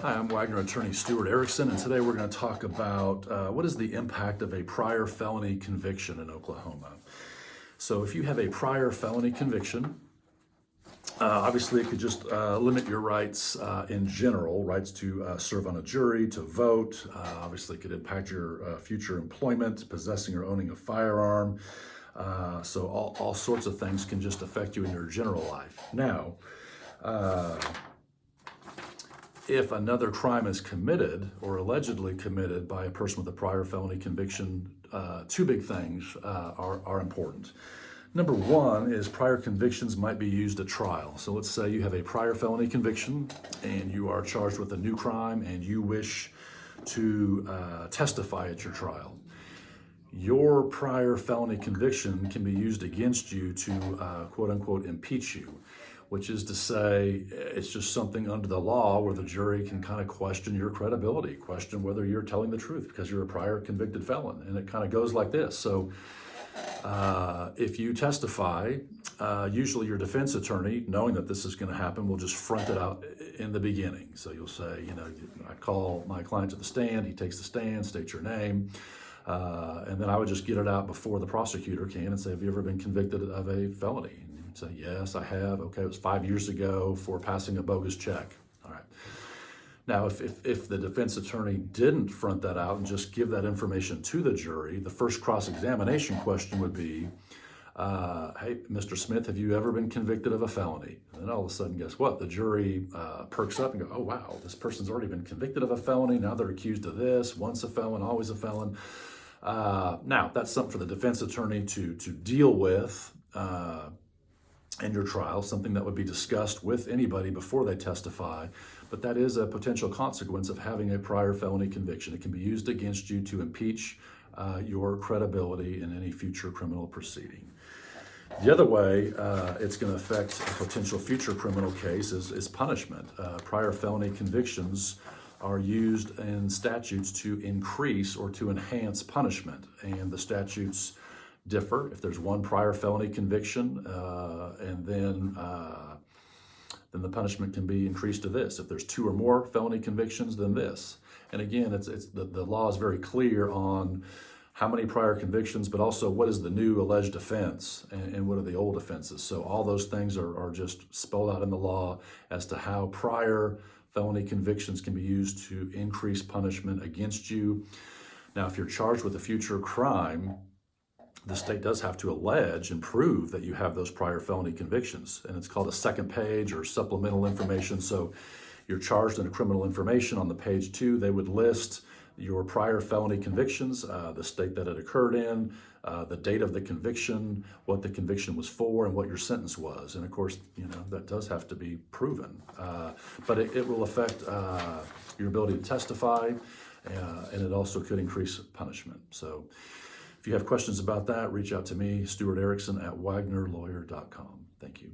Hi, I'm Wagner attorney Stuart Erickson, and today we're going to talk about what is the impact of a prior felony conviction in Oklahoma. So if you have a prior felony conviction, obviously it could just limit your rights in general, rights to serve on a jury, to vote. Obviously it could impact your future employment, possessing or owning a firearm. So all sorts of things can just affect you in your general life. Now, if another crime is committed or allegedly committed by a person with a prior felony conviction, two big things are important. Number one is prior convictions might be used at trial. So let's say you have a prior felony conviction and you are charged with a new crime and you wish to testify at your trial. Your prior felony conviction can be used against you to quote unquote impeach you, which is to say it's just something under the law where the jury can kind of question your credibility, question whether you're telling the truth because you're a prior convicted felon. And it kind of goes like this. So if you testify, usually your defense attorney, knowing that this is going to happen, will just front it out in the beginning. So you'll say, I call my client to the stand, he takes the stand, state your name, and then I would just get it out before the prosecutor can and say, have you ever been convicted of a felony? And you'd say, yes, I have. Okay, it was 5 years ago for passing a bogus check. All right. Now, if the defense attorney didn't front that out and just give that information to the jury, the first cross-examination question would be, hey, Mr. Smith, have you ever been convicted of a felony? And then all of a sudden, guess what? The jury perks up and go, oh, wow, this person's already been convicted of a felony. Now they're accused of this, once a felon, always a felon. Now, that's something for the defense attorney to deal with in your trial, something that would be discussed with anybody before they testify. But that is a potential consequence of having a prior felony conviction. It can be used against you to impeach your credibility in any future criminal proceeding. The other way it's going to affect a potential future criminal case is punishment. Prior felony convictions are used in statutes to increase or to enhance punishment, and the statutes differ. If there's one prior felony conviction, and then the punishment can be increased to this. If there's two or more felony convictions, then this. And again, the law is very clear on how many prior convictions, but also what is the new alleged offense and what are the old offenses. So all those things are just spelled out in the law as to how prior felony convictions can be used to increase punishment against you. Now, if you're charged with a future crime, the state does have to allege and prove that you have those prior felony convictions. And it's called a second page or supplemental information. So you're charged in a criminal information on the page 2. They would list your prior felony convictions, the state that it occurred in, the date of the conviction, what the conviction was for, and what your sentence was. And of course, that does have to be proven. But it will affect your ability to testify, and it also could increase punishment. So if you have questions about that, reach out to me, Stuart Erickson at wagnerlawyer.com. Thank you.